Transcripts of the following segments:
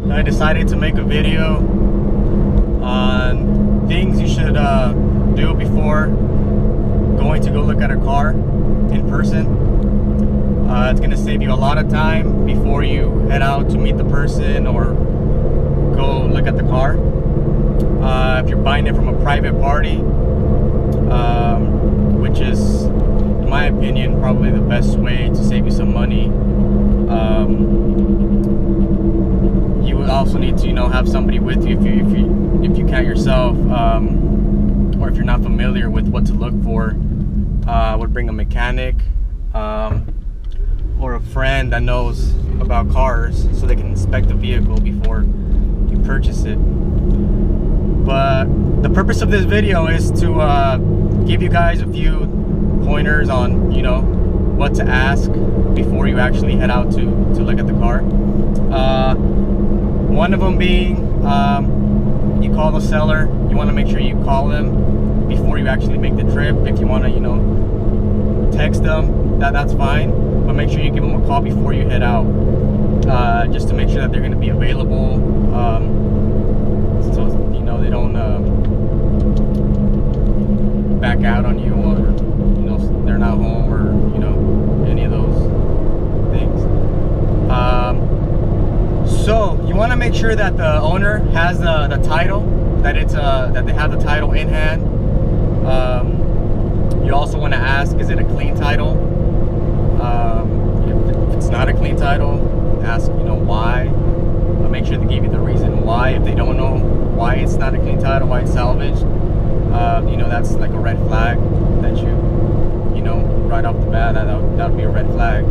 I decided to make a video on things you should do before going to go look at a car in person. It's going to save you a lot of time before you head out to meet the person or go look at the car. If you're buying it from a private party, which is, in my opinion, probably the best way to save you some money. You would also need to, have somebody with you if you can't yourself, or if you're not familiar with what to look for. I would bring a mechanic or a friend that knows about cars so they can inspect the vehicle before you purchase it. But the purpose of this video is to give you guys a few pointers on what to ask before you actually head out to look at the car. One of them being, you call the seller. You want to make sure you call them before you actually make the trip. If you want to text them, that's fine, but make sure you give them a call before you head out, just to make sure that they're going to be available, so they don't back out on you, or they're not home, or any of those things. So you want to make sure that the owner has the title, that they have the title in hand. You also want to ask, is it a clean title? If it's not a clean title, ask why. Make sure they give you the reason why. If they don't know why it's not a clean title, why it's salvaged, that's like a red flag that right off the bat, that would be a red flag.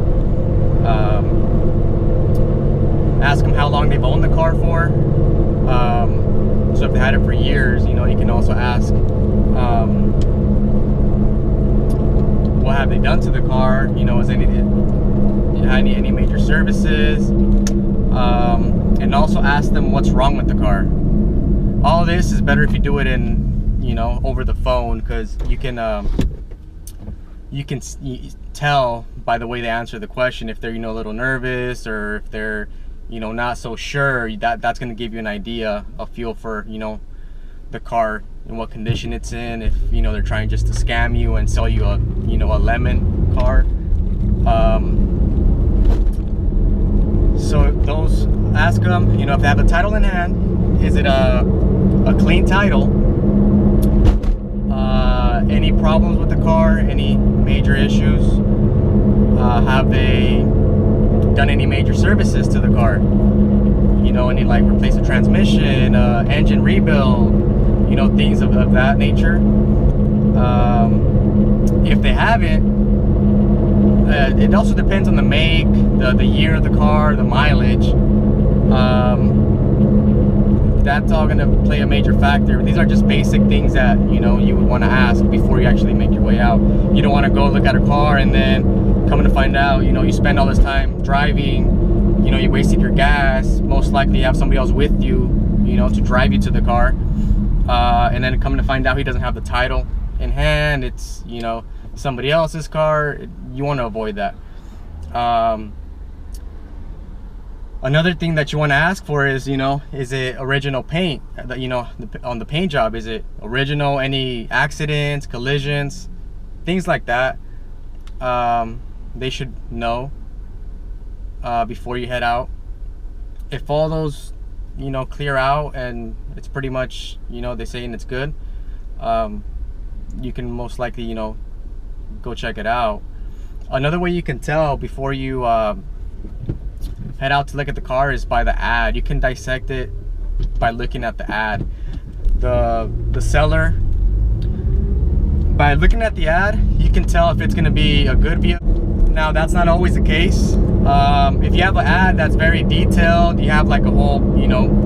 Ask them how long they've owned the car for. So if they had it for years, you can also ask, what have they done to the car? Is any major services? And also ask them what's wrong with the car. All of this is better if you do it in, over the phone, because you can tell by the way they answer the question if they're a little nervous, or if they're not so sure. That's going to give you an idea, a feel for the car and what condition it's in. If they're trying just to scam you and sell you a a lemon car. So those, ask them if they have the title in hand, is it a clean title? Any problems with the car? Any major issues? Have they done any major services to the car? Any like replace the transmission, engine rebuild, things of that nature. If they haven't, it also depends on the make, the year of the car, the mileage. That's all gonna play a major factor. These are just basic things that you would want to ask before you actually make your way out. You don't want to go look at a car and then coming to find out, you spend all this time driving, you wasted your gas. Most likely you have somebody else with you, to drive you to the car, and then coming to find out he doesn't have the title in hand. It's somebody else's car. You want to avoid that. Another thing that you want to ask for is, is it original paint? On the paint job, is it original? Any accidents, collisions, things like that. They should know before you head out. If all those, clear out and it's pretty much, they're saying it's good, you can most likely, go check it out. Another way you can tell before you head out to look at the car is by the ad. You can dissect it by looking at the ad. The seller, by looking at the ad, you can tell if it's going to be a good vehicle. Now that's not always the case. If you have an ad that's very detailed, you have like a whole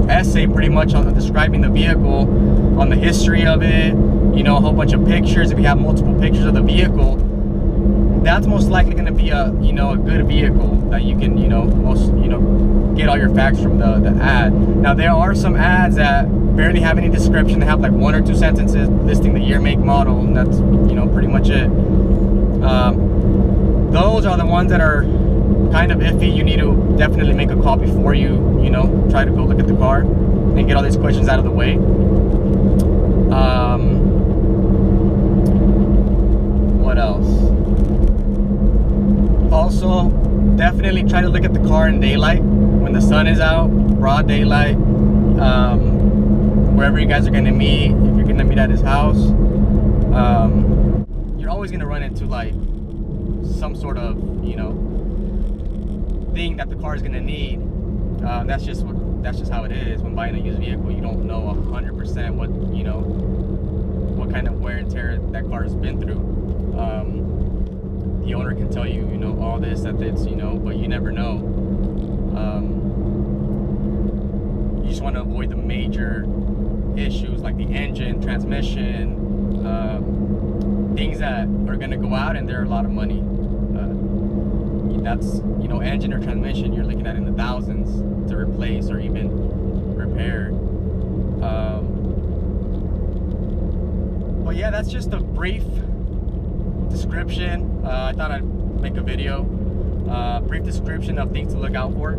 essay pretty much on describing the vehicle, on the history of it, a whole bunch of pictures. If you have multiple pictures of the vehicle, that's most likely going to be a a good vehicle that you can get all your facts from the ad. Now there are some ads that barely have any description. They have like 1 or 2 sentences listing the year, make, model, and that's pretty much it. Those are the ones that are kind of iffy, you need to definitely make a call before you try to go look at the car and get all these questions out of the way. What else? Also, definitely try to look at the car in daylight, when the sun is out, broad daylight. Wherever you guys are going to meet, if you're going to meet at his house, you're always going to run into like some sort of thing that the car is going to need. That's just how it is. When buying a used vehicle, you don't know 100% what kind of wear and tear that car has been through. The owner can tell you all this, that it's but you never know. You just want to avoid the major issues like the engine, transmission, things that are going to go out and they're a lot of money. That's engine or transmission, you're looking at in the thousands to replace or even repair. But yeah, that's just a brief description. I thought I'd make a video, brief description of things to look out for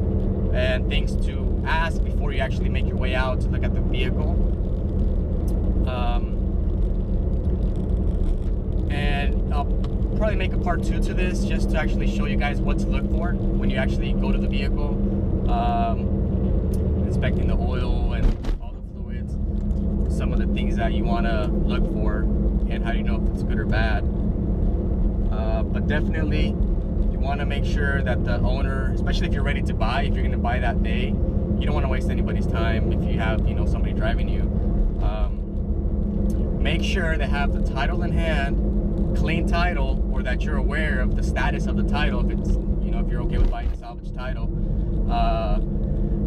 and things to ask before you actually make your way out to look at the vehicle. And I'll probably make a part 2 to this, just to actually show you guys what to look for when you actually go to the vehicle, inspecting the oil and all the fluids, some of the things that you want to look for, and how do you know if it's good or bad. But definitely you want to make sure that the owner, especially if you're ready to buy, if you're going to buy that day, you don't want to waste anybody's time. If you have somebody driving you, make sure they have the title in hand, clean title, or that you're aware of the status of the title. If it's if you're okay with buying a salvage title,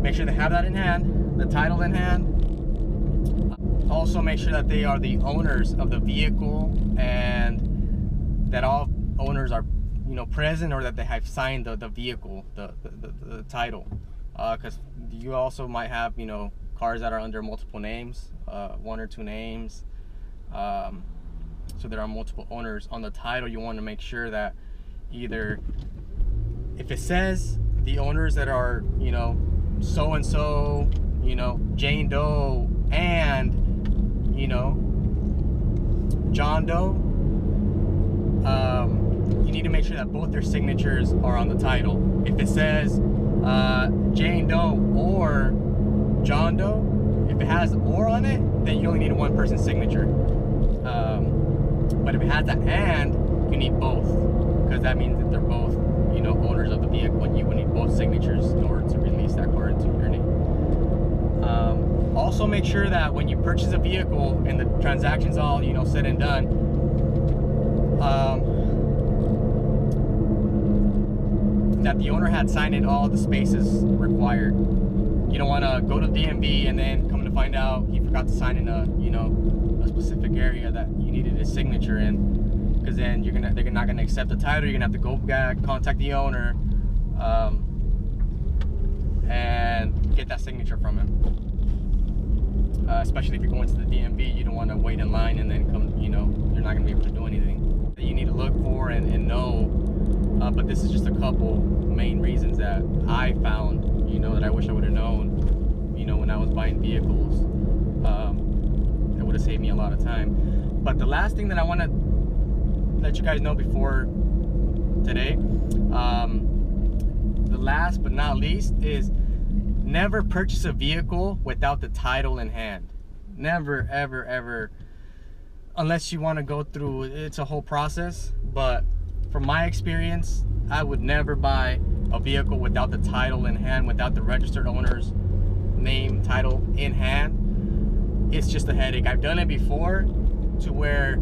make sure they have that in hand, the title in hand. Also make sure that they are the owners of the vehicle and that all owners are present, or that they have signed the vehicle, the title, because you also might have cars that are under multiple names, 1 or 2 names. So there are multiple owners on the title. You want to make sure that either, if it says the owners that are so and so, Jane Doe and John Doe, you need to make sure that both their signatures are on the title. If it says Jane Doe or John Doe, if it has "or" on it, then you only need one person's signature. But if it has an "and," you need both, because that means that they're both owners of the vehicle, and you would need both signatures in order to release that car into your name. Also make sure that when you purchase a vehicle and the transaction's all said and done, that the owner had signed in all the spaces required. You don't want to go to DMV and then come to find out he forgot to sign in a specific area that you needed his signature in, because then they're not gonna accept the title. You're gonna have to go back, contact the owner, and get that signature from him. Especially if you're going to the DMV, you don't want to wait in line and then come. You're not gonna be able to do anything that you need to look for and know. But this is just a couple main reasons that I found, that I wish I would have known, when I was buying vehicles. That would have saved me a lot of time. But the last thing that I want to let you guys know before today, the last but not least, is never purchase a vehicle without the title in hand. Never, ever, ever, unless you want to go through, it's a whole process. But from my experience, I would never buy a vehicle without the title in hand, without the registered owner's name, title in hand. It's just a headache. I've done it before, to where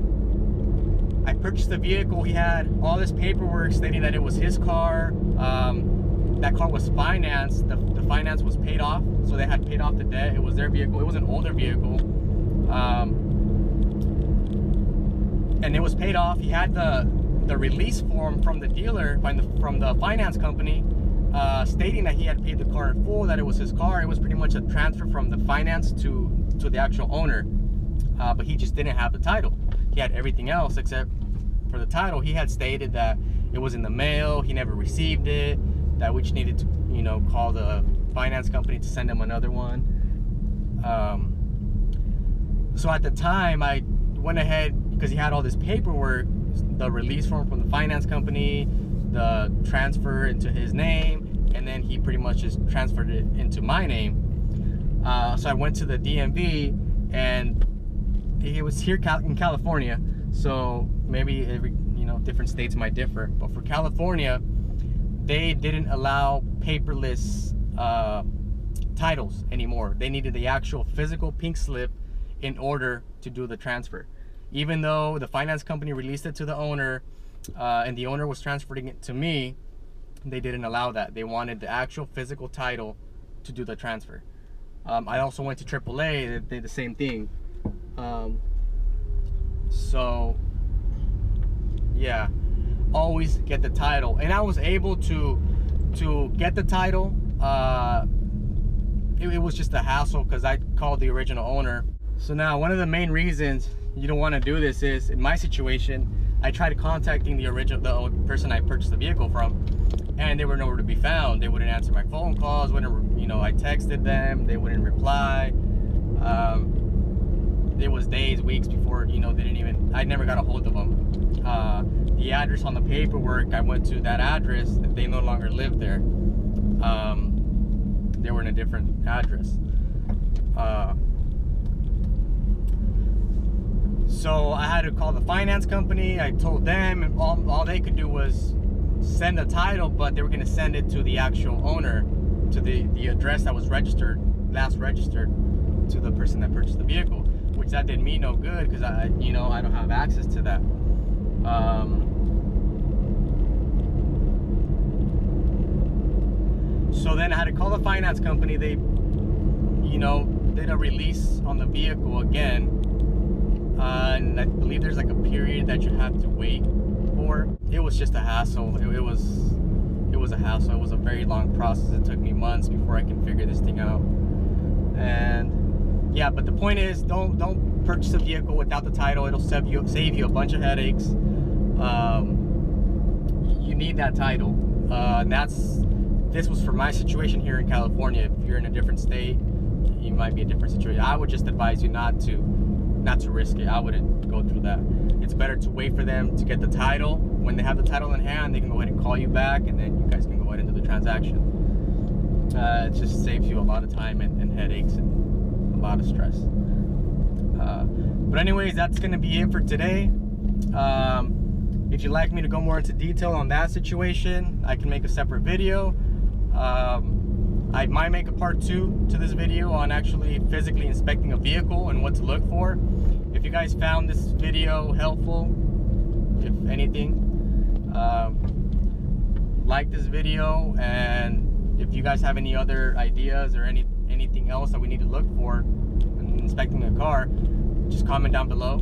I purchased the vehicle. He had all this paperwork stating that it was his car. That car was financed. The finance was paid off, so they had paid off the debt. It was their vehicle. It was an older vehicle, and it was paid off. He had the release form from the dealer, from the finance company, stating that he had paid the car in full, that it was his car. It was pretty much a transfer from the finance to the actual owner, but he just didn't have the title. He had everything else except for the title. He had stated that it was in the mail, he never received it, that we just needed to, you know, call the finance company to send him another one. So at the time, I went ahead, because he had all this paperwork, the release form from the finance company, the transfer into his name, and then he pretty much just transferred it into my name. So I went to the DMV, and it was here in California, so maybe every, you know, different states might differ, but for California, they didn't allow paperless titles anymore. They needed the actual physical pink slip in order to do the transfer. Even though the finance company released it to the owner, and the owner was transferring it to me, they didn't allow that. They wanted the actual physical title to do the transfer. I also went to AAA, they did the same thing. So yeah, always get the title. And I was able to get the title. It was just a hassle because I called the original owner. So now one of the main reasons you don't want to do this is, in my situation, I tried contacting the person I purchased the vehicle from, and they were nowhere to be found. They wouldn't answer my phone calls, wouldn't, you know, I texted them, they wouldn't reply. It was days, weeks before, you know, they didn't even, I never got a hold of them. The address on the paperwork, I went to that address, they no longer lived there. They were in a different address. So I had to call the finance company. I told them, and all they could do was send a title, but they were going to send it to the actual owner, to the address that was last registered to the person that purchased the vehicle, which that did me no good because I don't have access to that. So then I had to call the finance company. They, you know, did a release on the vehicle again. And I believe there's like a period that you have to wait for. It was just a hassle. It was a hassle. It was a very long process. It took me months before I can figure this thing out. And yeah, but the point is, don't purchase a vehicle without the title. It'll save you a bunch of headaches. You need that title. And this was for my situation here in California. If you're in a different state, you might be a different situation. I would just advise you not to risk it. I wouldn't go through that. It's better to wait for them to get the title. When they have the title in hand, they can go ahead and call you back, and then you guys can go ahead and do the transaction. It just saves you a lot of time and headaches and a lot of stress. But anyways, that's gonna be it for today. If you'd like me to go more into detail on that situation, I can make a separate video. I might make a part 2 to this video on actually physically inspecting a vehicle and what to look for. If you guys found this video helpful, if anything, like this video, and if you guys have any other ideas or anything else that we need to look for in inspecting a car, just comment down below.